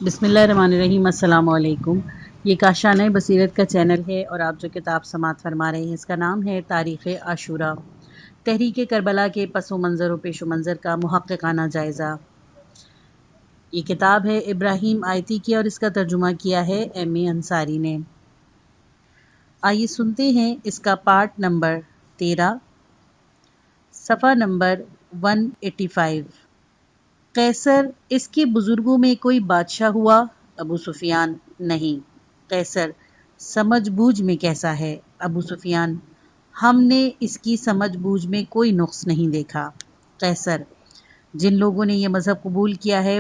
بسم اللہ الرحمن الرحیم۔ السلام علیکم۔ یہ کاشانۂ بصیرت کا چینل ہے اور آپ جو کتاب سماعت فرما رہے ہیں اس کا نام ہے تاریخ عاشورہ، تحریک کربلا کے پس و منظر و پیش و منظر کا محققانہ جائزہ۔ یہ کتاب ہے ابراہیم آیتی کی اور اس کا ترجمہ کیا ہے ایم اے انصاری نے۔ آئیے سنتے ہیں اس کا پارٹ نمبر 13، صفحہ نمبر 185۔ قیصر: اس کے بزرگوں میں کوئی بادشاہ ہوا؟ ابو سفیان: نہیں۔ قیصر: سمجھ بوجھ میں کیسا ہے؟ ابو سفیان: ہم نے اس کی سمجھ بوجھ میں کوئی نقص نہیں دیکھا۔ قیصر: جن لوگوں نے یہ مذہب قبول کیا ہے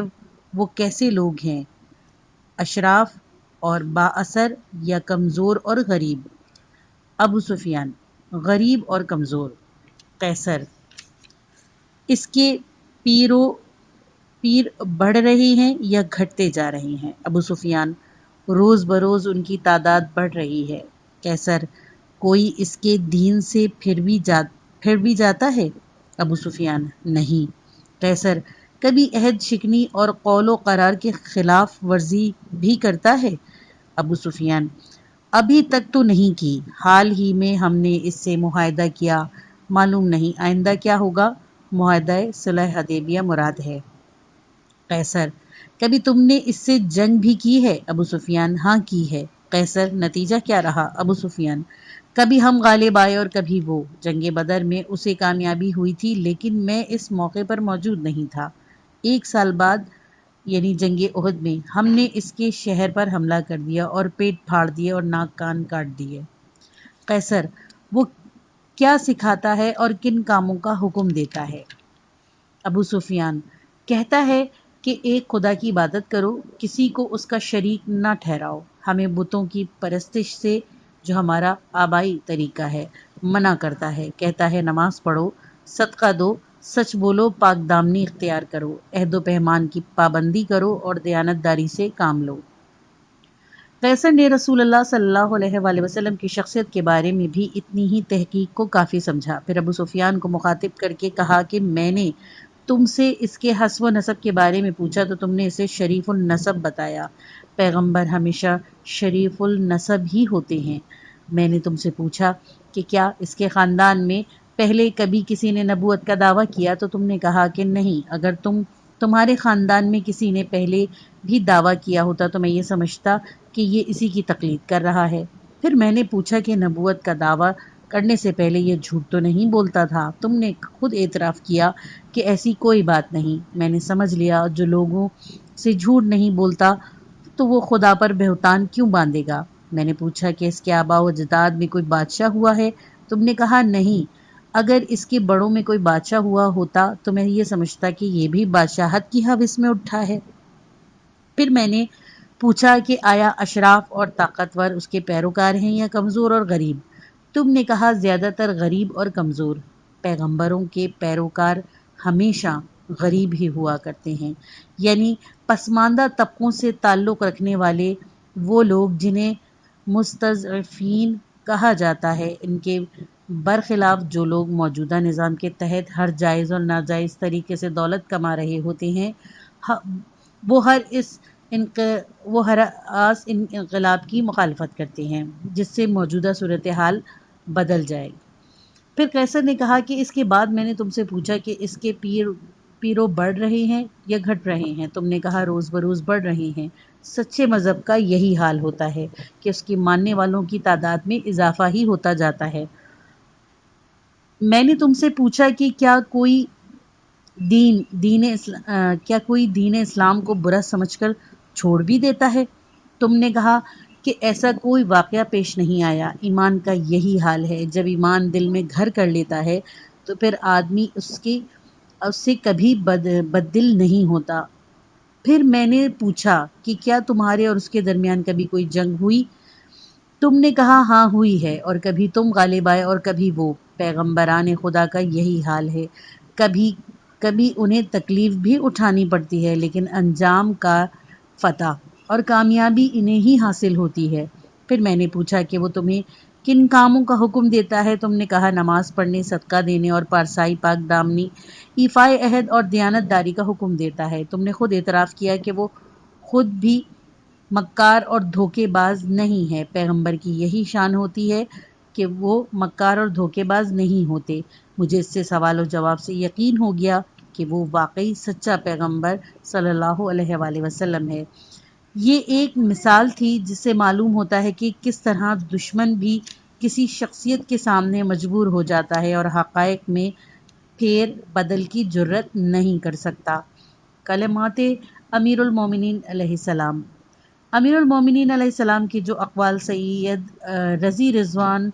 وہ کیسے لوگ ہیں؟ اشراف اور با اثر یا کمزور اور غریب؟ ابو سفیان: غریب اور کمزور۔ قیصر: اس کے پیر بڑھ رہے ہیں یا گھٹتے جا رہے ہیں؟ ابو سفیان: روز بروز ان کی تعداد بڑھ رہی ہے۔ قیصر: کوئی اس کے دین سے پھر بھی جاتا ہے؟ ابو سفیان: نہیں۔ قیصر: کبھی عہد شکنی اور قول و قرار کے خلاف ورزی بھی کرتا ہے؟ ابو سفیان: ابھی تک تو نہیں کی، حال ہی میں ہم نے اس سے معاہدہ کیا، معلوم نہیں آئندہ کیا ہوگا۔ معاہدہ صلح حدیبیہ مراد ہے۔ قیصر: کبھی تم نے اس سے جنگ بھی کی ہے؟ ابو سفیان: ہاں کی ہے۔ قیصر: نتیجہ کیا رہا؟ ابو سفیان: کبھی ہم غالب آئے اور کبھی وہ۔ جنگ بدر میں اسے کامیابی ہوئی تھی لیکن میں اس موقع پر موجود نہیں تھا۔ 1 سال بعد یعنی جنگ احد میں ہم نے اس کے شہر پر حملہ کر دیا اور پیٹ پھاڑ دیے اور ناک کان کاٹ دیے۔ قیصر: وہ کیا سکھاتا ہے اور کن کاموں کا حکم دیتا ہے؟ ابو سفیان: کہتا ہے کہ ایک خدا کی عبادت کرو، کسی کو اس کا شریک نہ ٹھہراؤ، ہمیں بتوں کی پرستش سے جو ہمارا آبائی طریقہ ہے منع کرتا ہے، کہتا ہے نماز پڑھو، صدقہ دو، سچ بولو، پاک دامنی اختیار کرو، عہد و پیمان کی پابندی کرو اور دیانت داری سے کام لو۔ قیصر نے رسول اللہ صلی اللہ علیہ وآلہ وسلم کی شخصیت کے بارے میں بھی اتنی ہی تحقیق کو کافی سمجھا۔ پھر ابو سفیان کو مخاطب کر کے کہا کہ میں نے تم سے اس کے حسب و نسب کے بارے میں پوچھا تو تم نے اسے شریف النسب بتایا۔ پیغمبر ہمیشہ شریف النسب ہی ہوتے ہیں۔ میں نے تم سے پوچھا کہ کیا اس کے خاندان میں پہلے کبھی کسی نے نبوت کا دعویٰ کیا تو تم نے کہا کہ نہیں۔ اگر تمہارے خاندان میں کسی نے پہلے بھی دعویٰ کیا ہوتا تو میں یہ سمجھتا کہ یہ اسی کی تقلید کر رہا ہے۔ پھر میں نے پوچھا کہ نبوت کا دعویٰ کرنے سے پہلے یہ جھوٹ تو نہیں بولتا تھا؟ تم نے خود اعتراف کیا کہ ایسی کوئی بات نہیں۔ میں نے سمجھ لیا جو لوگوں سے جھوٹ نہیں بولتا تو وہ خدا پر بہتان کیوں باندھے گا؟ میں نے پوچھا کہ اس کے آباء و اجداد میں کوئی بادشاہ ہوا ہے؟ تم نے کہا نہیں۔ اگر اس کے بڑوں میں کوئی بادشاہ ہوا ہوتا تو میں یہ سمجھتا کہ یہ بھی بادشاہت کی ہوس میں اٹھا ہے۔ پھر میں نے پوچھا کہ آیا اشراف اور طاقتور اس کے پیروکار ہیں یا کمزور اور غریب؟ تم نے کہا زیادہ تر غریب اور کمزور۔ پیغمبروں کے پیروکار ہمیشہ غریب ہی ہوا کرتے ہیں، یعنی پسماندہ طبقوں سے تعلق رکھنے والے وہ لوگ جنہیں مستضعفین کہا جاتا ہے۔ ان کے برخلاف جو لوگ موجودہ نظام کے تحت ہر جائز اور ناجائز طریقے سے دولت کما رہے ہوتے ہیں وہ ہر آس انقلاب کی مخالفت کرتے ہیں جس سے موجودہ صورتحال بدل جائے۔ پھر قیصر نے کہا کہ اس کے بعد میں نے تم سے پوچھا کہ اس کے پیرو بڑھ رہے ہیں یا گھٹ رہے ہیں؟ تم نے کہا روز بروز بڑھ رہے ہیں۔ سچے مذہب کا یہی حال ہوتا ہے کہ اس کے ماننے والوں کی تعداد میں اضافہ ہی ہوتا جاتا ہے۔ میں نے تم سے پوچھا کہ کیا کوئی دین اسلام کو برا سمجھ کر چھوڑ بھی دیتا ہے؟ تم نے کہا کہ ایسا کوئی واقعہ پیش نہیں آیا۔ ایمان کا یہی حال ہے، جب ایمان دل میں گھر کر لیتا ہے تو پھر آدمی اس سے کبھی بددل نہیں ہوتا۔ پھر میں نے پوچھا کہ کیا تمہارے اور اس کے درمیان کبھی کوئی جنگ ہوئی؟ تم نے کہا ہاں ہوئی ہے، اور کبھی تم غالب آئے اور کبھی وہ۔ پیغمبران خدا کا یہی حال ہے، کبھی انہیں تکلیف بھی اٹھانی پڑتی ہے لیکن انجام کا فتح اور کامیابی انہیں ہی حاصل ہوتی ہے۔ پھر میں نے پوچھا کہ وہ تمہیں کن کاموں کا حکم دیتا ہے؟ تم نے کہا نماز پڑھنے، صدقہ دینے اور پارسائی، پاک دامنی، ایفائے عہد اور دیانت داری کا حکم دیتا ہے۔ تم نے خود اعتراف کیا کہ وہ خود بھی مکار اور دھوکے باز نہیں ہے۔ پیغمبر کی یہی شان ہوتی ہے کہ وہ مکار اور دھوکے باز نہیں ہوتے۔ مجھے اس سے سوال و جواب سے یقین ہو گیا کہ وہ واقعی سچا پیغمبر صلی اللہ علیہ وآلہ وسلم ہے۔ یہ ایک مثال تھی جس سے معلوم ہوتا ہے کہ کس طرح دشمن بھی کسی شخصیت کے سامنے مجبور ہو جاتا ہے اور حقائق میں پھیر بدل کی جرت نہیں کر سکتا۔ کلمات امیر المومنین علیہ السلام۔ امیر المومنین علیہ السلام کی جو اقوال سید رضی رضوان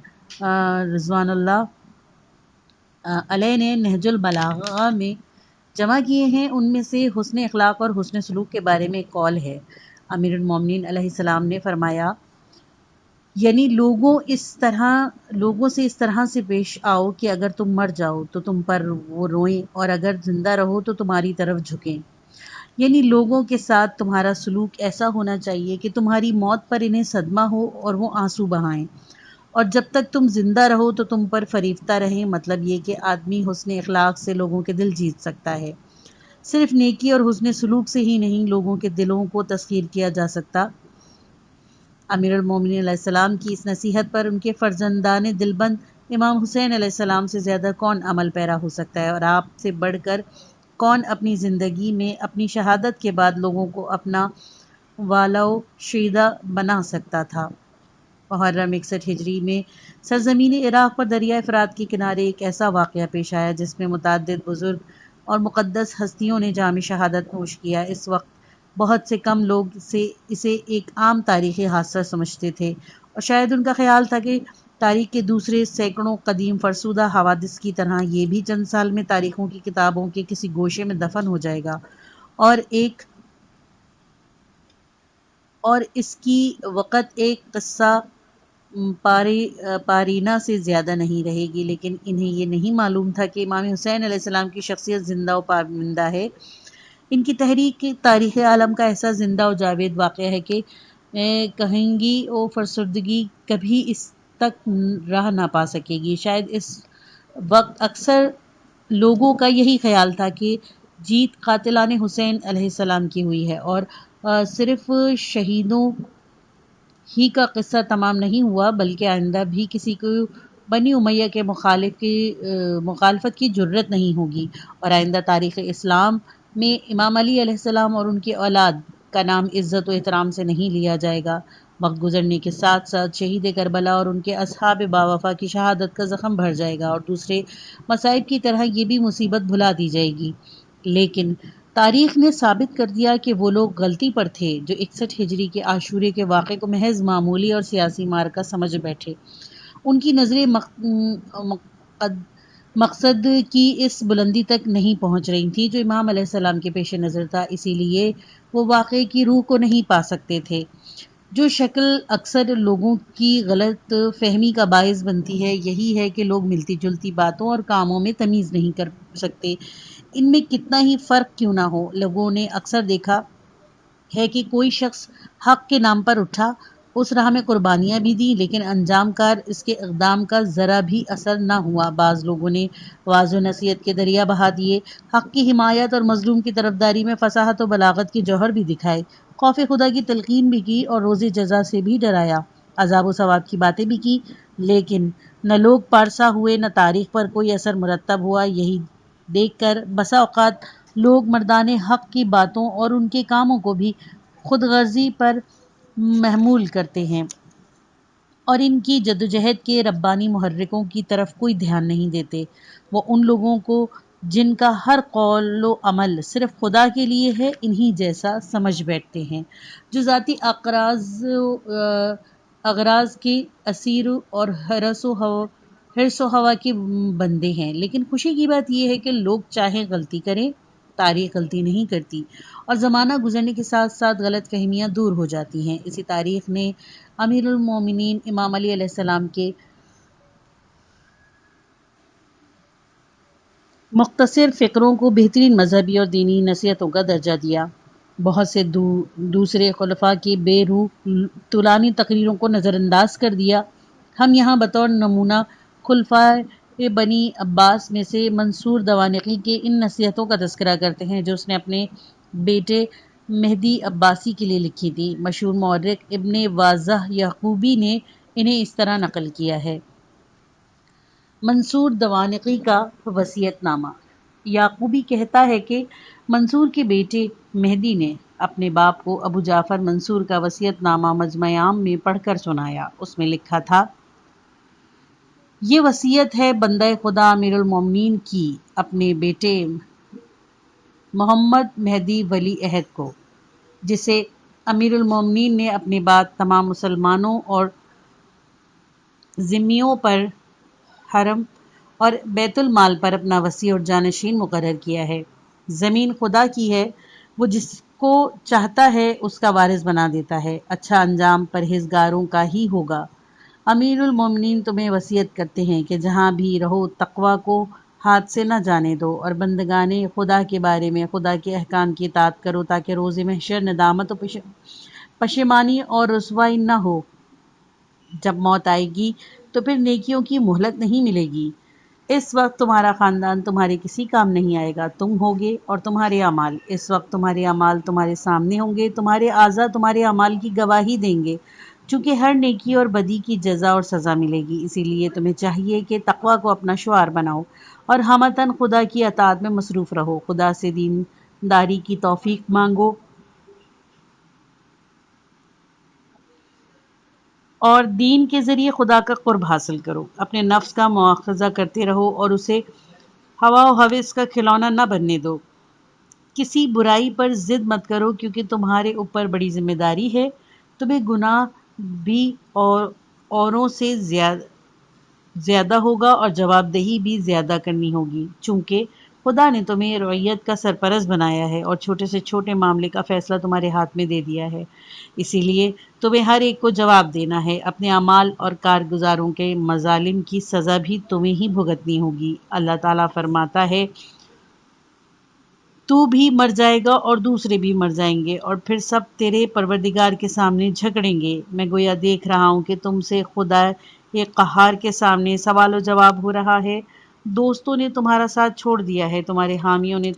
اللہ علیہ نے نہج البلاغہ میں جمع کیے ہیں، ان میں سے حسن اخلاق اور حسن سلوک کے بارے میں ایک قول ہے۔ امیر المومنین علیہ السلام نے فرمایا، یعنی لوگوں سے اس طرح سے پیش آؤ کہ اگر تم مر جاؤ تو تم پر وہ روئیں اور اگر زندہ رہو تو تمہاری طرف جھکیں۔ یعنی لوگوں کے ساتھ تمہارا سلوک ایسا ہونا چاہیے کہ تمہاری موت پر انہیں صدمہ ہو اور وہ آنسو بہائیں، اور جب تک تم زندہ رہو تو تم پر فریفتہ رہیں۔ مطلب یہ کہ آدمی حسن اخلاق سے لوگوں کے دل جیت سکتا ہے، صرف نیکی اور حسن سلوک سے ہی نہیں، لوگوں کے دلوں کو تسخیر کیا جا سکتا۔ امیر المومنین علیہ السلام کی اس نصیحت پر ان کے فرزندان دلبند امام حسین علیہ السلام سے زیادہ کون عمل پیرا ہو سکتا ہے، اور آپ سے بڑھ کر کون اپنی زندگی میں اپنی شہادت کے بعد لوگوں کو اپنا والا و شیدہ بنا سکتا تھا۔ محرم 61 ہجری میں سرزمین عراق پر دریائے فرات کے کنارے ایک ایسا واقعہ پیش آیا جس میں متعدد بزرگ اور مقدس ہستیوں نے جام شہادت نوش کیا۔ اس وقت بہت سے کم لوگ اسے ایک عام تاریخی حادثہ سمجھتے تھے، اور شاید ان کا خیال تھا کہ تاریخ کے دوسرے سینکڑوں قدیم فرسودہ حوادث کی طرح یہ بھی چند سال میں تاریخوں کی کتابوں کے کسی گوشے میں دفن ہو جائے گا اور اس کی وقت ایک قصہ پارینہ سے زیادہ نہیں رہے گی۔ لیکن انہیں یہ نہیں معلوم تھا کہ امام حسین علیہ السلام کی شخصیت زندہ و پابندہ ہے۔ ان کی تحریک تاریخ عالم کا ایسا زندہ و جاوید واقعہ ہے کہ کہنگی و فرسودگی کبھی اس تک راہ نہ پا سکے گی۔ شاید اس وقت اکثر لوگوں کا یہی خیال تھا کہ جیت قاتلان حسین علیہ السلام کی ہوئی ہے، اور صرف شہیدوں ہی کا قصہ تمام نہیں ہوا بلکہ آئندہ بھی کسی کو بنی امیہ کے مخالفت کی جرت نہیں ہوگی، اور آئندہ تاریخ اسلام میں امام علی علیہ السلام اور ان کی اولاد کا نام عزت و احترام سے نہیں لیا جائے گا۔ وقت گزرنے کے ساتھ ساتھ شہید کربلا اور ان کے اصحاب باوفا کی شہادت کا زخم بھر جائے گا، اور دوسرے مصائب کی طرح یہ بھی مصیبت بھلا دی جائے گی۔ لیکن تاریخ نے ثابت کر دیا کہ وہ لوگ غلطی پر تھے جو 61 ہجری کے عاشورے کے واقعے کو محض معمولی اور سیاسی معرکہ سمجھ بیٹھے۔ ان کی نظریں مقصد کی اس بلندی تک نہیں پہنچ رہی تھیں جو امام علیہ السلام کے پیش نظر تھا، اسی لیے وہ واقعے کی روح کو نہیں پا سکتے تھے۔ جو شکل اکثر لوگوں کی غلط فہمی کا باعث بنتی ہے، یہی ہے کہ لوگ ملتی جلتی باتوں اور کاموں میں تمیز نہیں کر سکتے، ان میں کتنا ہی فرق کیوں نہ ہو۔ لوگوں نے اکثر دیکھا ہے کہ کوئی شخص حق کے نام پر اٹھا، اس راہ میں قربانیاں بھی دیں، لیکن انجام کار اس کے اقدام کا ذرا بھی اثر نہ ہوا۔ بعض لوگوں نے وعظ و نصیحت کے دریا بہا دیے، حق کی حمایت اور مظلوم کی طرفداری میں فصاحت و بلاغت کے جوہر بھی دکھائے، خوف خدا کی تلقین بھی کی اور روز جزا سے بھی ڈرایا، عذاب و ثواب کی باتیں بھی کی، لیکن نہ لوگ پارسا ہوئے، نہ تاریخ پر کوئی اثر مرتب ہوا۔ یہی دیکھ کر بسا اوقات لوگ مردان حق کی باتوں اور ان کے کاموں کو بھی خود غرضی پر محمول کرتے ہیں، اور ان کی جدوجہد کے ربانی محرکوں کی طرف کوئی دھیان نہیں دیتے۔ وہ ان لوگوں کو جن کا ہر قول و عمل صرف خدا کے لیے ہے انہی جیسا سمجھ بیٹھتے ہیں، جو ذاتی اغراض کے اسیر اور حرص و ہوا کے بندے ہیں۔ لیکن خوشی کی بات یہ ہے کہ لوگ چاہے غلطی کریں، تاریخ غلطی نہیں کرتی، اور زمانہ گزرنے کے ساتھ ساتھ غلط فہمیاں دور ہو جاتی ہیں۔ اسی تاریخ نے امیر المومنین امام علی علیہ السلام کے مختصر فقروں کو بہترین مذہبی اور دینی نصیحتوں کا درجہ دیا۔ بہت سے دوسرے خلفاء کی بے روح طولانی تقریروں کو نظر انداز کر دیا۔ ہم یہاں بطور نمونہ خلفاء بنی عباس میں سے منصور دوانقی کے ان نصیحتوں کا تذکرہ کرتے ہیں جو اس نے اپنے بیٹے مہدی عباسی کے لیے لکھی تھی۔ مشہور مورخ ابن واضح یعقوبی نے انہیں اس طرح نقل کیا ہے۔ منصور دوانقی کا وصیت نامہ۔ یعقوبی کہتا ہے کہ منصور کے بیٹے مہدی نے اپنے باپ کو ابو جعفر منصور کا وصیت نامہ مجمع عام میں پڑھ کر سنایا۔ اس میں لکھا تھا: یہ وصیت ہے بندہ خدا امیر المومنین کی اپنے بیٹے محمد مہدی ولی عہد کو، جسے امیر المومنین نے اپنے بعد تمام مسلمانوں اور ذمیوں پر حرم اور بیت المال پر اپنا وصی اور جانشین مقرر کیا ہے۔ زمین خدا کی ہے، وہ جس کو چاہتا ہے اس کا وارث بنا دیتا ہے۔ اچھا انجام پرہیزگاروں کا ہی ہوگا۔ امیر المومنین تمہیں وصیت کرتے ہیں کہ جہاں بھی رہو تقوی کو ہاتھ سے نہ جانے دو اور بندگان خدا کے بارے میں خدا کے احکام کی اطاعت کرو تاکہ روز محشر ندامت و پشیمانی اور رسوائی نہ ہو۔ جب موت آئے گی تو پھر نیکیوں کی مہلت نہیں ملے گی۔ اس وقت تمہارا خاندان تمہارے کسی کام نہیں آئے گا، تم ہوگے اور تمہارے اعمال۔ اس وقت تمہارے اعمال تمہارے سامنے ہوں گے، تمہارے اعضاء تمہارے اعمال کی گواہی دیں گے، چونکہ ہر نیکی اور بدی کی جزا اور سزا ملے گی۔ اسی لیے تمہیں چاہیے کہ تقوی کو اپنا شعار بناؤ اور ہمتاً خدا کی اطاعت میں مصروف رہو۔ خدا سے دینداری کی توفیق مانگو اور دین کے ذریعے خدا کا قرب حاصل کرو۔ اپنے نفس کا مواخذہ کرتے رہو اور اسے ہوا و ہوس کا کھلونا نہ بننے دو۔ کسی برائی پر ضد مت کرو کیونکہ تمہارے اوپر بڑی ذمہ داری ہے۔ تمہیں گناہ بھی اوروں سے زیادہ ہوگا اور جواب دہی بھی زیادہ کرنی ہوگی، چونکہ خدا نے تمہیں رعیت کا سرپرست بنایا ہے اور چھوٹے سے چھوٹے معاملے کا فیصلہ تمہارے ہاتھ میں دے دیا ہے۔ اسی لیے تمہیں ہر ایک کو جواب دینا ہے۔ اپنے اعمال اور کارگزاروں کے مظالم کی سزا بھی تمہیں ہی بھگتنی ہوگی۔ اللہ تعالیٰ فرماتا ہے: تو بھی مر جائے گا اور دوسرے بھی مر جائیں گے اور پھر سب تیرے پروردگار کے سامنے جھگڑیں گے۔ میں گویا دیکھ رہا ہوں کہ تم سے خدا قہار کے سامنے سوال و جواب ہو رہا ہے۔ دوستوں نے تمہارا ساتھ چھوڑ دیا ہے، تمہارے حامیوں نے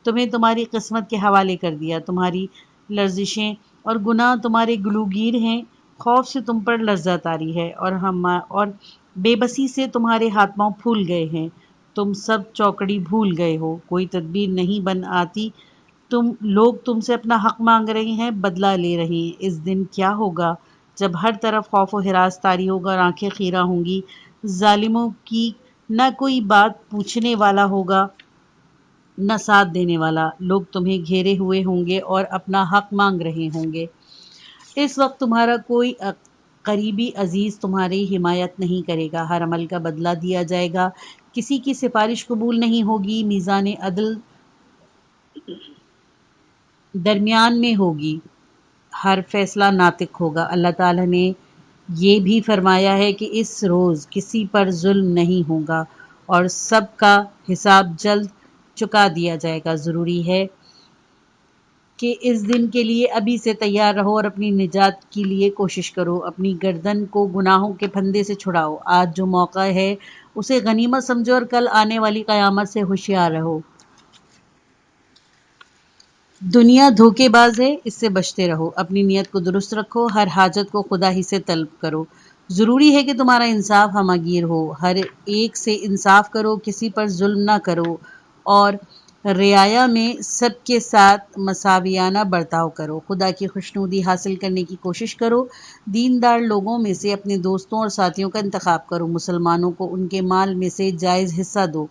تمہیں تمہاری قسمت کے حوالے کر دیا، تمہاری لرزشیں اور گناہ تمہارے گلوگیر ہیں۔ خوف سے تم پر لرزہ طاری ہے اور بے بسی سے تمہارے ہاتھ پاؤں پھول گئے ہیں۔ تم سب چوکڑی بھول گئے ہو، کوئی تدبیر نہیں بن آتی۔ لوگ تم سے اپنا حق مانگ رہے ہیں، بدلہ لے رہے ہیں۔ اس دن کیا ہوگا جب ہر طرف خوف و ہراس طاری ہوگا اور آنکھیں خیرہ ہوں گی۔ ظالموں کی نہ کوئی بات پوچھنے والا ہوگا نہ ساتھ دینے والا۔ لوگ تمہیں گھیرے ہوئے ہوں گے اور اپنا حق مانگ رہے ہوں گے۔ اس وقت تمہارا کوئی قریبی عزیز تمہاری حمایت نہیں کرے گا۔ ہر عمل کا بدلہ دیا جائے گا، کسی کی سفارش قبول نہیں ہوگی۔ میزان عدل درمیان میں ہوگی، ہر فیصلہ ناطق ہوگا۔ اللہ تعالیٰ نے یہ بھی فرمایا ہے کہ اس روز کسی پر ظلم نہیں ہوگا اور سب کا حساب جلد چکا دیا جائے گا۔ ضروری ہے کہ اس دن کے لیے ابھی سے تیار رہو اور اپنی نجات کے لیے کوشش کرو۔ اپنی گردن کو گناہوں کے پھندے سے چھڑاؤ۔ آج جو موقع ہے اسے غنیمت سمجھو اور کل آنے والی قیامت سے ہوشیار رہو۔ دنیا دھوکے باز ہے، اس سے بچتے رہو۔ اپنی نیت کو درست رکھو، ہر حاجت کو خدا ہی سے طلب کرو۔ ضروری ہے کہ تمہارا انصاف ہمہ گیر ہو، ہر ایک سے انصاف کرو، کسی پر ظلم نہ کرو اور رعایا میں سب کے ساتھ مساویانہ برتاؤ کرو۔ خدا کی خوشنودی حاصل کرنے کی کوشش کرو۔ دیندار لوگوں میں سے اپنے دوستوں اور ساتھیوں کا انتخاب کرو۔ مسلمانوں کو ان کے مال میں سے جائز حصہ دو۔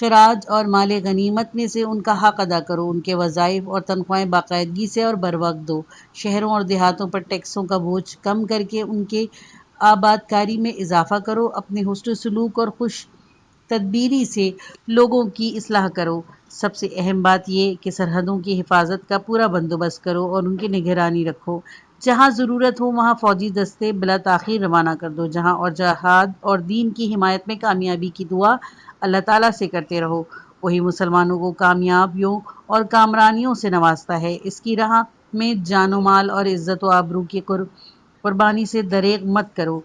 خراج اور مال غنیمت میں سے ان کا حق ادا کرو۔ ان کے وظائف اور تنخواہیں باقاعدگی سے اور بروقت دو۔ شہروں اور دیہاتوں پر ٹیکسوں کا بوجھ کم کر کے ان کے آبادکاری میں اضافہ کرو۔ اپنے حسن سلوک اور خوش تدبیری سے لوگوں کی اصلاح کرو۔ سب سے اہم بات یہ کہ سرحدوں کی حفاظت کا پورا بندوبست کرو اور ان کی نگرانی رکھو۔ جہاں ضرورت ہو وہاں فوجی دستے بلا تاخیر روانہ کر دو۔ جہاں اور جہاد اور دین کی حمایت میں کامیابی کی دعا اللہ تعالیٰ سے کرتے رہو۔ وہی مسلمانوں کو کامیابیوں اور کامرانیوں سے نوازتا ہے۔ اس کی راہ میں جان و مال اور عزت و آبرو کی قربانی سے دریغ مت کرو۔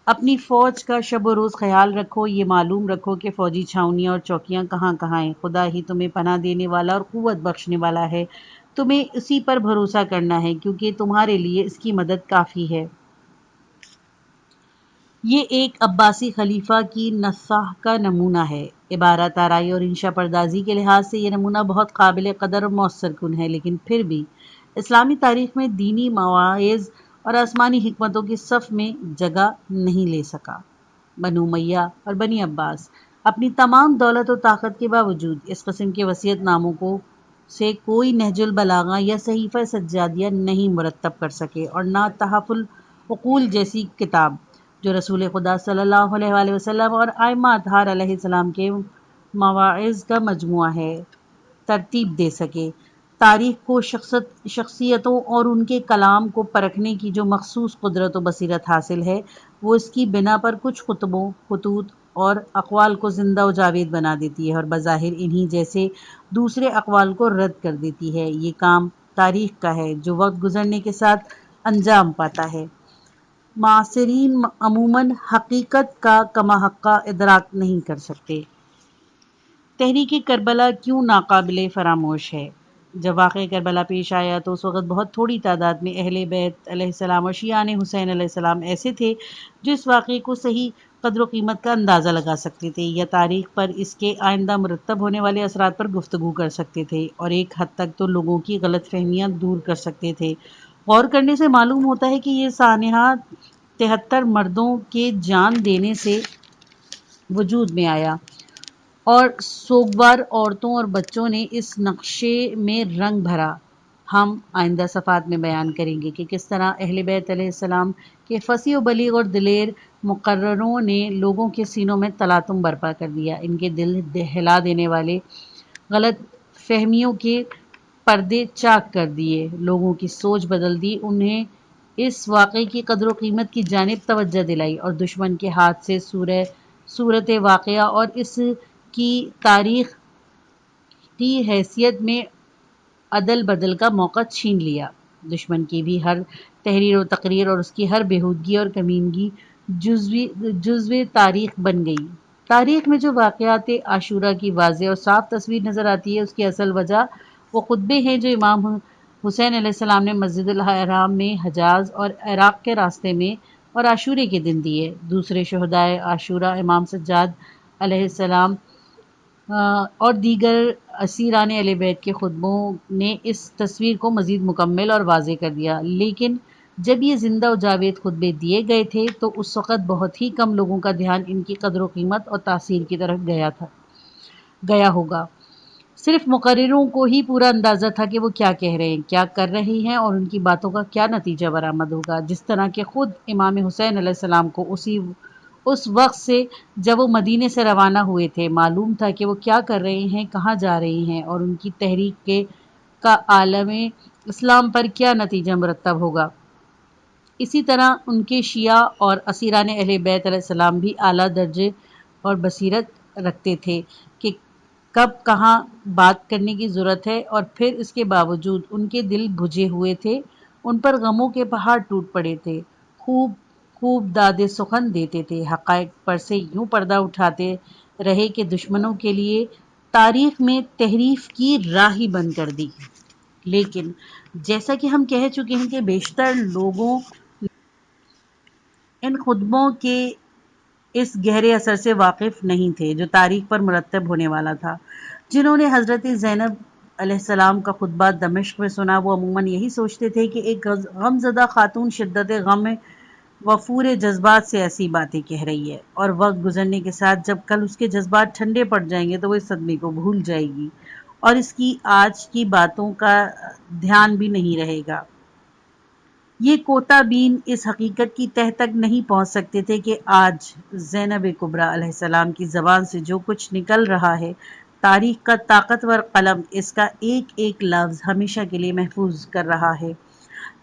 اپنی فوج کا شب و روز خیال رکھو۔ یہ معلوم رکھو کہ فوجی چھاؤنیاں اور چوکیاں کہاں کہاں ہیں۔ خدا ہی تمہیں پناہ دینے والا اور قوت بخشنے والا ہے۔ تمہیں اسی پر بھروسہ کرنا ہے کیونکہ تمہارے لیے اس کی مدد کافی ہے۔ یہ ایک عباسی خلیفہ کی نصاح کا نمونہ ہے۔ عبارت آرائی اور انشا پردازی کے لحاظ سے یہ نمونہ بہت قابل قدر اور مؤثر کن ہے، لیکن پھر بھی اسلامی تاریخ میں دینی مواعظ اور آسمانی حکمتوں کی صف میں جگہ نہیں لے سکا۔ بنو امیہ اور بنی عباس اپنی تمام دولت و طاقت کے باوجود اس قسم کے وصیت ناموں سے کوئی نہج البلاغہ یا صحیفہ سجادیہ نہیں مرتب کر سکے، اور نہ تحف العقول جیسی کتاب جو رسول خدا صلی اللہ علیہ وآلہ وسلم اور ائمہ اطہار علیہ السلام کے مواعظ کا مجموعہ ہے، ترتیب دے سکے۔ تاریخ کو شخصیتوں اور ان کے کلام کو پرکھنے کی جو مخصوص قدرت و بصیرت حاصل ہے، وہ اس کی بنا پر کچھ خطبوں، خطوط اور اقوال کو زندہ و جاوید بنا دیتی ہے اور بظاہر انہی جیسے دوسرے اقوال کو رد کر دیتی ہے۔ یہ کام تاریخ کا ہے جو وقت گزرنے کے ساتھ انجام پاتا ہے۔ معاصرین عموماً حقیقت کا کما حقہ ادراک نہیں کر سکتے۔ تحریک کربلا کیوں ناقابل فراموش ہے؟ جب واقعہ کربلا پیش آیا تو اس وقت بہت تھوڑی تعداد میں اہل بیت علیہ السلام اور شیعان حسین علیہ السلام ایسے تھے جو اس واقعے کو صحیح قدر و قیمت کا اندازہ لگا سکتے تھے یا تاریخ پر اس کے آئندہ مرتب ہونے والے اثرات پر گفتگو کر سکتے تھے، اور ایک حد تک تو لوگوں کی غلط فہمیاں دور کر سکتے تھے۔ غور کرنے سے معلوم ہوتا ہے کہ یہ سانحہ 73 مردوں کے جان دینے سے وجود میں آیا، اور سوگوار عورتوں اور بچوں نے اس نقشے میں رنگ بھرا۔ ہم آئندہ صفحات میں بیان کریں گے کہ کس طرح اہل بیت علیہ السلام کے فصیح و بلیغ اور دلیر مقرروں نے لوگوں کے سینوں میں تلاطم برپا کر دیا، ان کے دل دہلا دینے والے غلط فہمیوں کے پردے چاک کر دیے، لوگوں کی سوچ بدل دی، انہیں اس واقعے کی قدر و قیمت کی جانب توجہ دلائی، اور دشمن کے ہاتھ سے صورت واقعہ اور اس کی تاریخ کی حیثیت میں عدل بدل کا موقع چھین لیا۔ دشمن کی بھی ہر تحریر و تقریر اور اس کی ہر بےہودگی اور کمینگی جزوِ تاریخ بن گئی۔ تاریخ میں جو واقعات عاشورہ کی واضح اور صاف تصویر نظر آتی ہے، اس کی اصل وجہ وہ خطبے ہیں جو امام حسین علیہ السلام نے مسجد الحرام میں، حجاز اور عراق کے راستے میں اور عاشورے کے دن دیے۔ دوسرے شہدائے عاشورہ امام سجاد علیہ السلام اور دیگر اسیران اہل بیت کے خطبوں نے اس تصویر کو مزید مکمل اور واضح کر دیا، لیکن جب یہ زندہ و جاوید خطبے دیے گئے تھے تو اس وقت بہت ہی کم لوگوں کا دھیان ان کی قدر و قیمت اور تاثیر کی طرف گیا ہوگا۔ صرف مقرروں کو ہی پورا اندازہ تھا کہ وہ کیا کہہ رہے ہیں، کیا کر رہے ہیں اور ان کی باتوں کا کیا نتیجہ برآمد ہوگا، جس طرح کہ خود امام حسین علیہ السلام کو اس وقت سے جب وہ مدینے سے روانہ ہوئے تھے معلوم تھا کہ وہ کیا کر رہے ہیں، کہاں جا رہے ہیں، اور ان کی تحریک کا عالم اسلام پر کیا نتیجہ مرتب ہوگا۔ اسی طرح ان کے شیعہ اور اسیران اہل بیت علیہ السلام بھی اعلیٰ درجے اور بصیرت رکھتے تھے کہ کب کہاں بات کرنے کی ضرورت ہے، اور پھر اس کے باوجود ان کے دل بجھے ہوئے تھے، ان پر غموں کے پہاڑ ٹوٹ پڑے تھے، خوب داد سخن دیتے تھے، حقائق پر سے یوں پردہ اٹھاتے رہے کہ دشمنوں کے لیے تاریخ میں تحریف کی راہ ہی بند کر دی۔ لیکن جیسا کہ ہم کہہ چکے ہیں کہ بیشتر لوگوں ان خطبوں کے اس گہرے اثر سے واقف نہیں تھے جو تاریخ پر مرتب ہونے والا تھا۔ جنہوں نے حضرت زینب علیہ السلام کا خطبہ دمشق میں سنا، وہ عموماً یہی سوچتے تھے کہ ایک غمزدہ خاتون شدت غم و فور جذبات سے ایسی باتیں کہہ رہی ہے، اور وقت گزرنے کے ساتھ جب کل اس کے جذبات ٹھنڈے پڑ جائیں گے تو وہ اس صدمے کو بھول جائے گی اور اس کی آج کی باتوں کا دھیان بھی نہیں رہے گا۔ یہ کوتا بین اس حقیقت کی تہ تک نہیں پہنچ سکتے تھے کہ آج زینب کبریٰ علیہ السلام کی زبان سے جو کچھ نکل رہا ہے، تاریخ کا طاقتور قلم اس کا ایک ایک لفظ ہمیشہ کے لیے محفوظ کر رہا ہے۔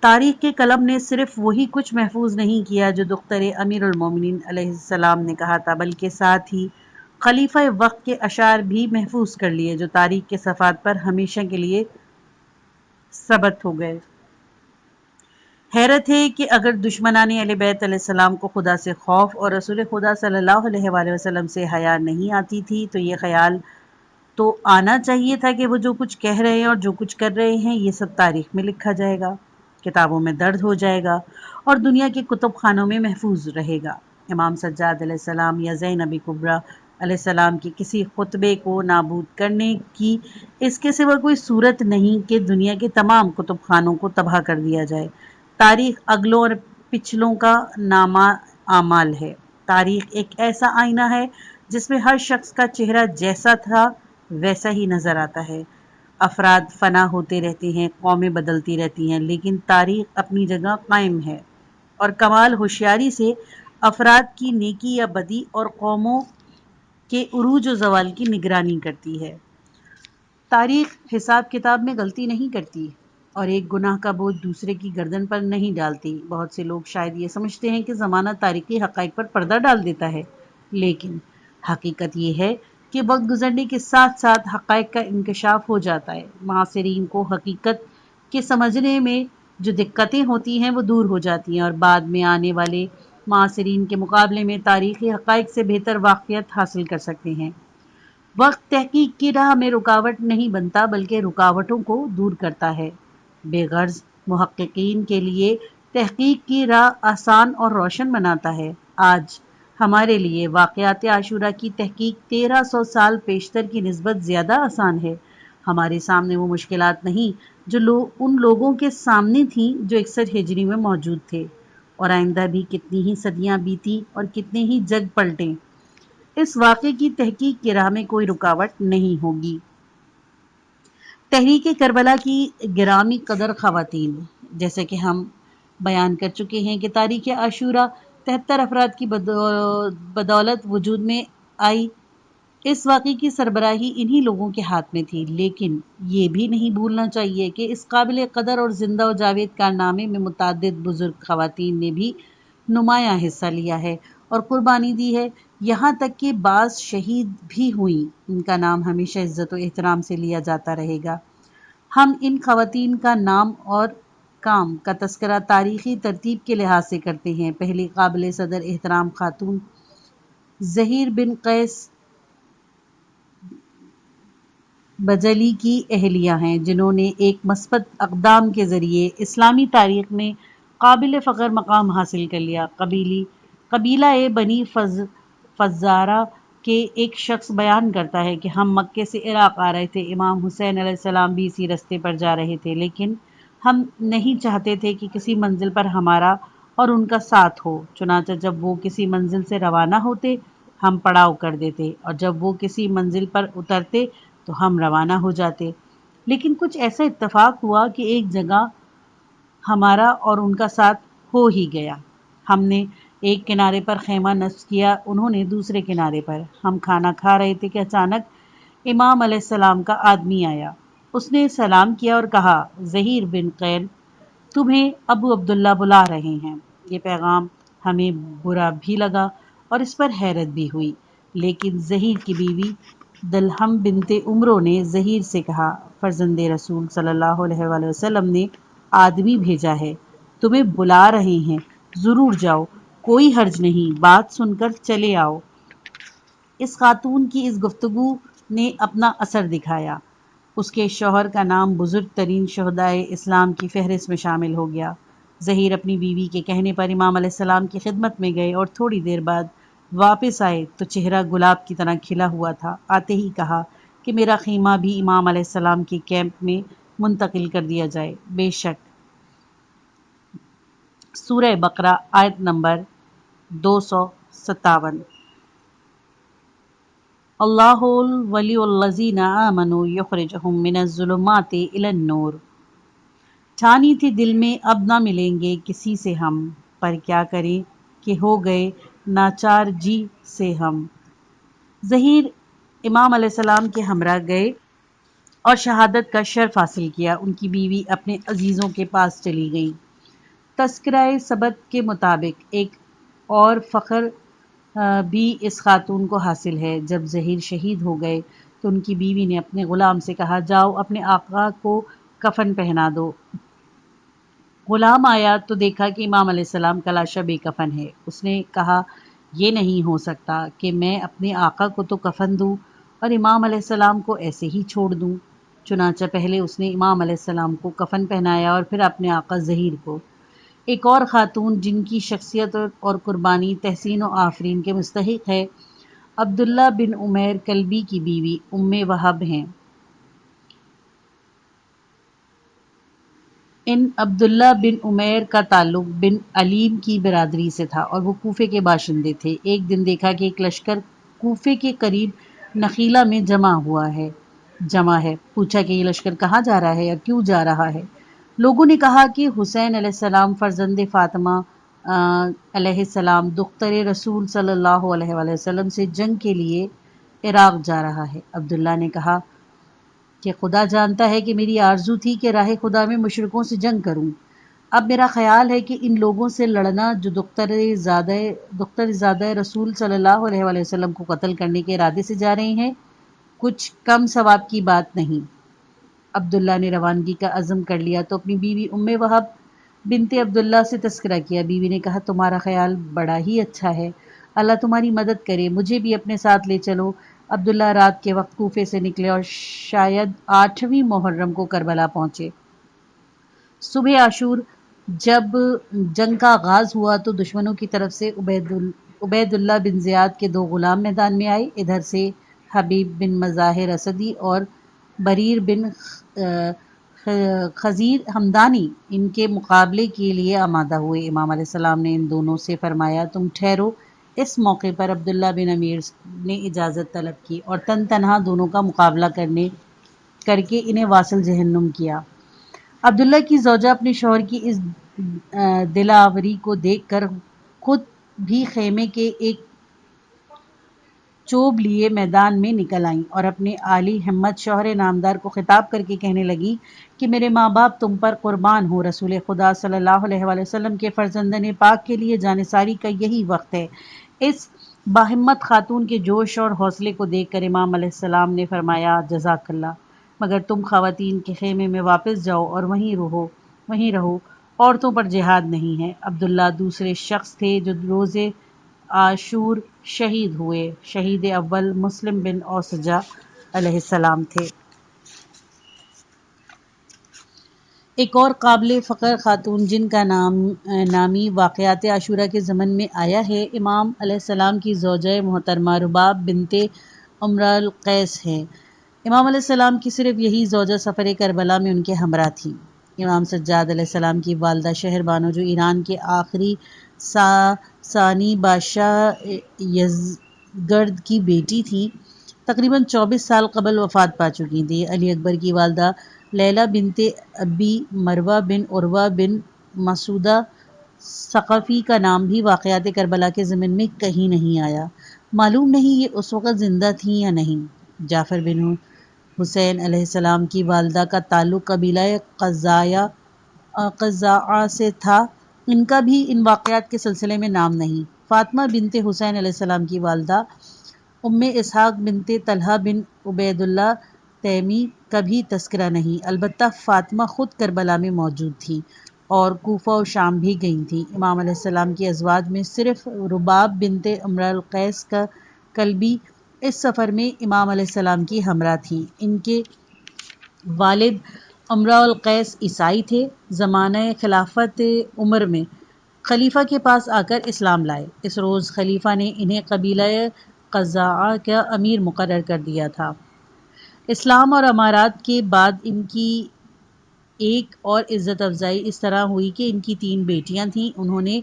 تاریخ کے قلم نے صرف وہی کچھ محفوظ نہیں کیا جو دختر امیر المومنین علیہ السلام نے کہا تھا، بلکہ ساتھ ہی خلیفہ وقت کے اشعار بھی محفوظ کر لیے جو تاریخ کے صفحات پر ہمیشہ کے لیے ثبت ہو گئے۔ حیرت ہے کہ اگر دشمنان اہل بیت علیہ السلام کو خدا سے خوف اور رسول خدا صلی اللہ علیہ وآلہ وسلم سے حیا نہیں آتی تھی تو یہ خیال تو آنا چاہیے تھا کہ وہ جو کچھ کہہ رہے ہیں اور جو کچھ کر رہے ہیں یہ سب تاریخ میں لکھا جائے گا، کتابوں میں درج ہو جائے گا اور دنیا کے کتب خانوں میں محفوظ رہے گا۔ امام سجاد علیہ السلام یا زینب کبریٰ علیہ السلام کے کسی خطبے کو نابود کرنے کی اس کے سوا کوئی صورت نہیں کہ دنیا کے تمام کتب خانوں کو تباہ کر دیا جائے۔ تاریخ اگلوں اور پچھلوں کا نامہ اعمال ہے۔ تاریخ ایک ایسا آئینہ ہے جس میں ہر شخص کا چہرہ جیسا تھا ویسا ہی نظر آتا ہے۔ افراد فنا ہوتے رہتے ہیں، قومیں بدلتی رہتی ہیں، لیکن تاریخ اپنی جگہ قائم ہے اور کمال ہوشیاری سے افراد کی نیکی یا بدی اور قوموں کے عروج و زوال کی نگرانی کرتی ہے۔ تاریخ حساب کتاب میں غلطی نہیں کرتی اور ایک گناہ کا بوجھ دوسرے کی گردن پر نہیں ڈالتی۔ بہت سے لوگ شاید یہ سمجھتے ہیں کہ زمانہ تاریخی حقائق پر پردہ ڈال دیتا ہے، لیکن حقیقت یہ ہے کہ وقت گزرنے کے ساتھ ساتھ حقائق کا انکشاف ہو جاتا ہے۔ معاصرین کو حقیقت کے سمجھنے میں جو دقتیں ہوتی ہیں وہ دور ہو جاتی ہیں اور بعد میں آنے والے معاصرین کے مقابلے میں تاریخی حقائق سے بہتر واقفیت حاصل کر سکتے ہیں۔ وقت تحقیق کی راہ میں رکاوٹ نہیں بنتا بلکہ رکاوٹوں کو دور کرتا ہے۔ بے غرض محققین کے لیے تحقیق کی راہ آسان اور روشن بناتا ہے۔ آج ہمارے لیے واقعات عاشورہ کی تحقیق 1300 سال پیشتر کی نسبت زیادہ آسان ہے۔ ہمارے سامنے وہ مشکلات نہیں جو ان لوگوں کے سامنے تھیں جو 61 ہجری میں موجود تھے، اور آئندہ بھی کتنی ہی صدیاں بیتی اور کتنے ہی جگ پلٹیں، اس واقعے کی تحقیق کی راہ میں کوئی رکاوٹ نہیں ہوگی۔ تحریک کربلا کی گرامی قدر خواتین، جیسے کہ ہم بیان کر چکے ہیں کہ تاریخ عاشورہ 73 افراد کی بدولت وجود میں آئی۔ اس واقعے کی سربراہی انہی لوگوں کے ہاتھ میں تھی، لیکن یہ بھی نہیں بھولنا چاہیے کہ اس قابل قدر اور زندہ و جاوید کارنامے میں متعدد بزرگ خواتین نے بھی نمایاں حصہ لیا ہے اور قربانی دی ہے، یہاں تک کہ بعض شہید بھی ہوئیں۔ ان کا نام ہمیشہ عزت و احترام سے لیا جاتا رہے گا۔ ہم ان خواتین کا نام اور کام کا تذکرہ تاریخی ترتیب کے لحاظ سے کرتے ہیں۔ پہلی قابل صدر احترام خاتون زہیر بن قیس بجلی کی اہلیہ ہیں، جنہوں نے ایک مثبت اقدام کے ذریعے اسلامی تاریخ میں قابل فخر مقام حاصل کر لیا۔ قبیلہ بنی فزارہ کے ایک شخص بیان کرتا ہے کہ ہم مکے سے عراق آ رہے تھے، امام حسین علیہ السلام بھی اسی رستے پر جا رہے تھے، لیکن ہم نہیں چاہتے تھے کہ کسی منزل پر ہمارا اور ان کا ساتھ ہو، چنانچہ جب وہ کسی منزل سے روانہ ہوتے ہم پڑاؤ کر دیتے اور جب وہ کسی منزل پر اترتے تو ہم روانہ ہو جاتے۔ لیکن کچھ ایسا اتفاق ہوا کہ ایک جگہ ہمارا اور ان کا ساتھ ہو ہی گیا۔ ہم نے ایک کنارے پر خیمہ نصب کیا، انہوں نے دوسرے کنارے پر۔ ہم کھانا کھا رہے تھے کہ اچانک امام علیہ السلام کا آدمی آیا۔ اس نے سلام کیا اور کہا، زہیر بن قیل، تمہیں ابو عبداللہ بلا رہے ہیں۔ یہ پیغام ہمیں برا بھی لگا اور اس پر حیرت بھی ہوئی، لیکن زہیر کی بیوی دلہم بنت عمرو نے زہیر سے کہا، فرزند رسول صلی اللہ علیہ وآلہ وسلم نے آدمی بھیجا ہے، تمہیں بلا رہے ہیں، ضرور جاؤ، کوئی حرج نہیں، بات سن کر چلے آؤ۔ اس خاتون کی اس گفتگو نے اپنا اثر دکھایا۔ اس کے شوہر کا نام بزرگ ترین شہدائے اسلام کی فہرست میں شامل ہو گیا۔ زہیر اپنی بیوی کے کہنے پر امام علیہ السلام کی خدمت میں گئے اور تھوڑی دیر بعد واپس آئے تو چہرہ گلاب کی طرح کھلا ہوا تھا۔ آتے ہی کہا کہ میرا خیمہ بھی امام علیہ السلام کے کیمپ میں منتقل کر دیا جائے۔ بے شک سورہ بقرہ آیت نمبر 257۔ اللہ ولی الذین آمنوا یخرجہم من الظلمات الی النور۔ ٹھانی تھی دل میں اب نہ ملیں گے کسی سے ہم، پر کیا کریں کہ ہو گئے ناچار جی سے ہم۔ زہیر امام علیہ السلام کے ہمراہ گئے اور شہادت کا شرف حاصل کیا۔ ان کی بیوی اپنے عزیزوں کے پاس چلی گئیں۔ تذکرہ سبت کے مطابق ایک اور فخر بھی اس خاتون کو حاصل ہے۔ جب زہیر شہید ہو گئے تو ان کی بیوی نے اپنے غلام سے کہا، جاؤ اپنے آقا کو کفن پہنا دو۔ غلام آیا تو دیکھا کہ امام علیہ السلام کا لاشا بے کفن ہے۔ اس نے کہا، یہ نہیں ہو سکتا کہ میں اپنے آقا کو تو کفن دوں اور امام علیہ السلام کو ایسے ہی چھوڑ دوں؟ چنانچہ پہلے اس نے امام علیہ السلام کو کفن پہنایا اور پھر اپنے آقا ظہیر کو۔ ایک اور خاتون جن کی شخصیت اور قربانی تحسین و آفرین کے مستحق ہے، عبداللہ بن عمیر کلبی کی بیوی ام وہب ہیں۔ ان عبداللہ بن عمیر کا تعلق بن علیم کی برادری سے تھا اور وہ کوفے کے باشندے تھے۔ ایک دن دیکھا کہ ایک لشکر کوفے کے قریب نخیلہ میں جمع ہے۔ پوچھا کہ یہ لشکر کہاں جا رہا ہے یا کیوں جا رہا ہے؟ لوگوں نے کہا کہ حسین علیہ السلام فرزند فاطمہ علیہ السلام دختر رسول صلی اللہ علیہ وآلہ وسلم سے جنگ کے لیے عراق جا رہا ہے۔ عبداللہ نے کہا کہ خدا جانتا ہے کہ میری آرزو تھی کہ راہ خدا میں مشرکوں سے جنگ کروں۔ اب میرا خیال ہے کہ ان لوگوں سے لڑنا جو دختر زادہ رسول صلی اللہ علیہ وآلہ وسلم کو قتل کرنے کے ارادے سے جا رہے ہیں، کچھ کم ثواب کی بات نہیں۔ عبداللہ نے روانگی کا عزم کر لیا تو اپنی بیوی ام وہب بنت عبداللہ سے تذکرہ کیا۔ بیوی نے کہا تمہارا خیال بڑا ہی اچھا ہے، اللہ تمہاری مدد کرے، مجھے بھی اپنے ساتھ لے چلو۔ عبداللہ رات کے وقت کوفے سے نکلے اور شاید 8ویں محرم کو کربلا پہنچے۔ صبح عاشور جب جنگ کا آغاز ہوا تو دشمنوں کی طرف سے عبید اللہ بن زیاد کے 2 غلام میدان میں آئے۔ ادھر سے حبیب بن مظاہر اسدی اور بریر بن خزیر حمدانی ان کے مقابلے کے لیے آمادہ ہوئے۔ امام علیہ السلام نے ان دونوں سے فرمایا تم ٹھہرو۔ اس موقع پر عبداللہ بن امیر نے اجازت طلب کی اور تن تنہا دونوں کا مقابلہ کر کے انہیں واصل جہنم کیا۔ عبداللہ کی زوجہ اپنے شوہر کی اس دلاوری کو دیکھ کر خود بھی خیمے کے ایک چوب لیے میدان میں نکل آئیں اور اپنے عالی ہمت شوہر نامدار کو خطاب کر کے کہنے لگی کہ میرے ماں باپ تم پر قربان ہوں، رسول خدا صلی اللہ علیہ وآلہ وسلم کے فرزندان پاک کے لیے جانثاری کا یہی وقت ہے۔ اس باہمت خاتون کے جوش اور حوصلے کو دیکھ کر امام علیہ السلام نے فرمایا جزاک اللہ، مگر تم خواتین کے خیمے میں واپس جاؤ اور وہیں رہو، عورتوں پر جہاد نہیں ہے۔ عبداللہ دوسرے شخص تھے جو روز عاشور شہید ہوئے۔ شہید اول مسلم بن اوسجہ علیہ السلام تھے۔ ایک اور قابل فخر خاتون جن کا نامی واقعات عاشورہ کے ضمن میں آیا ہے، امام علیہ السلام کی زوجہ محترمہ رباب بنت امرا القیس ہیں۔ امام علیہ السلام کی صرف یہی زوجہ سفر کربلا میں ان کے ہمراہ تھی۔ امام سجاد علیہ السلام کی والدہ شہر بانو جو ایران کے آخری ساسانی بادشاہ یزگرد کی بیٹی تھی، تقریباً 24 سال قبل وفات پا چکی تھی۔ علی اکبر کی والدہ لیلہ بنت ابی مروہ بن عروہ بن مسعودہ ثقفی کا نام بھی واقعات کربلا کے ضمن میں کہیں نہیں آیا۔ معلوم نہیں یہ اس وقت زندہ تھیں یا نہیں۔ جعفر بن حسین علیہ السلام کی والدہ کا تعلق قبیلہ قزاعہ سے تھا، ان کا بھی ان واقعات کے سلسلے میں نام نہیں۔ فاطمہ بنت حسین علیہ السلام کی والدہ ام اسحاق بنت طلحہ بن عبید اللہ تیمی کا بھی تذکرہ نہیں، البتہ فاطمہ خود کربلا میں موجود تھیں اور کوفہ و شام بھی گئی تھیں۔ امام علیہ السلام کی ازواج میں صرف رباب بنت امرا القیس کا کلبی اس سفر میں امام علیہ السلام کی ہمراہ تھیں۔ ان کے والد امرا القیس عیسائی تھے۔ زمانہ خلافت عمر میں خلیفہ کے پاس آ کر اسلام لائے۔ اس روز خلیفہ نے انہیں قبیلہ قزاعہ کا امیر مقرر کر دیا تھا۔ اسلام اور امارات کے بعد ان کی ایک اور عزت افزائی اس طرح ہوئی کہ ان کی 3 بیٹیاں تھیں۔ انہوں نے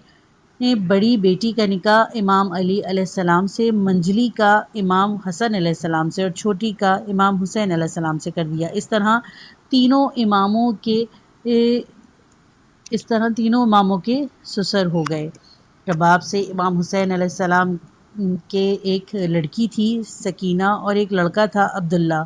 بڑی بیٹی کا نکاح امام علی علیہ السلام سے، منجلی کا امام حسن علیہ السلام سے اور چھوٹی کا امام حسین علیہ السلام سے کر دیا۔ اس طرح تینوں اماموں کے سسر ہو گئے۔ رباب سے امام حسین علیہ السلام کے ایک لڑکی تھی سکینہ اور ایک لڑکا تھا عبداللہ۔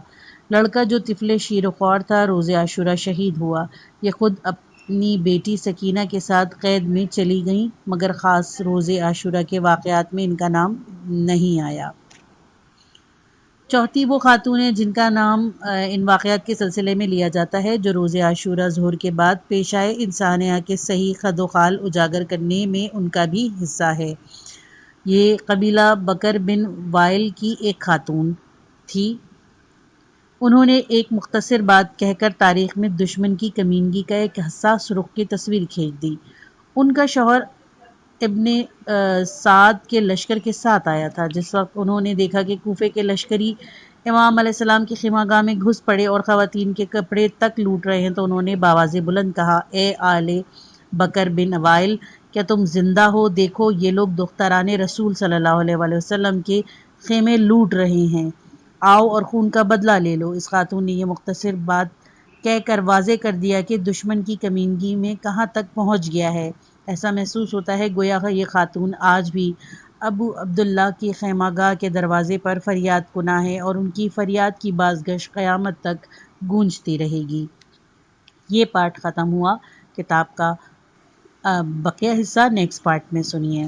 لڑکا جو طفل شیر و خوار تھا روز عاشورہ شہید ہوا۔ یہ خود اپنی بیٹی سکینہ کے ساتھ قید میں چلی گئیں، مگر خاص روز عاشورہ کے واقعات میں ان کا نام نہیں آیا۔ چوتھی وہ خاتون ہیں جن کا نام ان واقعات کے سلسلے میں لیا جاتا ہے جو روز عاشورہ ظہر کے بعد پیش آئے۔ انسانیہ کے صحیح خد و خال اجاگر کرنے میں ان کا بھی حصہ ہے۔ یہ قبیلہ بکر بن وائل کی ایک خاتون تھی۔ انہوں نے ایک مختصر بات کہہ کر تاریخ میں دشمن کی کمینگی کا ایک حساس رخ کی تصویر کھینچ دی۔ ان کا شوہر ابن سعد کے لشکر کے ساتھ آیا تھا۔ جس وقت انہوں نے دیکھا کہ کوفے کے لشکری امام علیہ السلام کی خیمہ گاہ میں گھس پڑے اور خواتین کے کپڑے تک لوٹ رہے ہیں تو انہوں نے بآواز بلند کہا، اے آل بکر بن وائل، کیا تم زندہ ہو؟ دیکھو یہ لوگ دختران رسول صلی اللہ علیہ وآلہ وسلم کے خیمے لوٹ رہے ہیں، آؤ اور خون کا بدلہ لے لو۔ اس خاتون نے یہ مختصر بات کہہ کر واضح کر دیا کہ دشمن کی کمینگی میں کہاں تک پہنچ گیا ہے۔ ایسا محسوس ہوتا ہے گویا یہ خاتون آج بھی ابو عبداللہ کی خیمہ گاہ کے دروازے پر فریاد کناں ہے اور ان کی فریاد کی بازگشت قیامت تک گونجتی رہے گی۔ یہ پارٹ ختم ہوا۔ کتاب کا بقیہ حصہ نیکسٹ پارٹ میں سنیے۔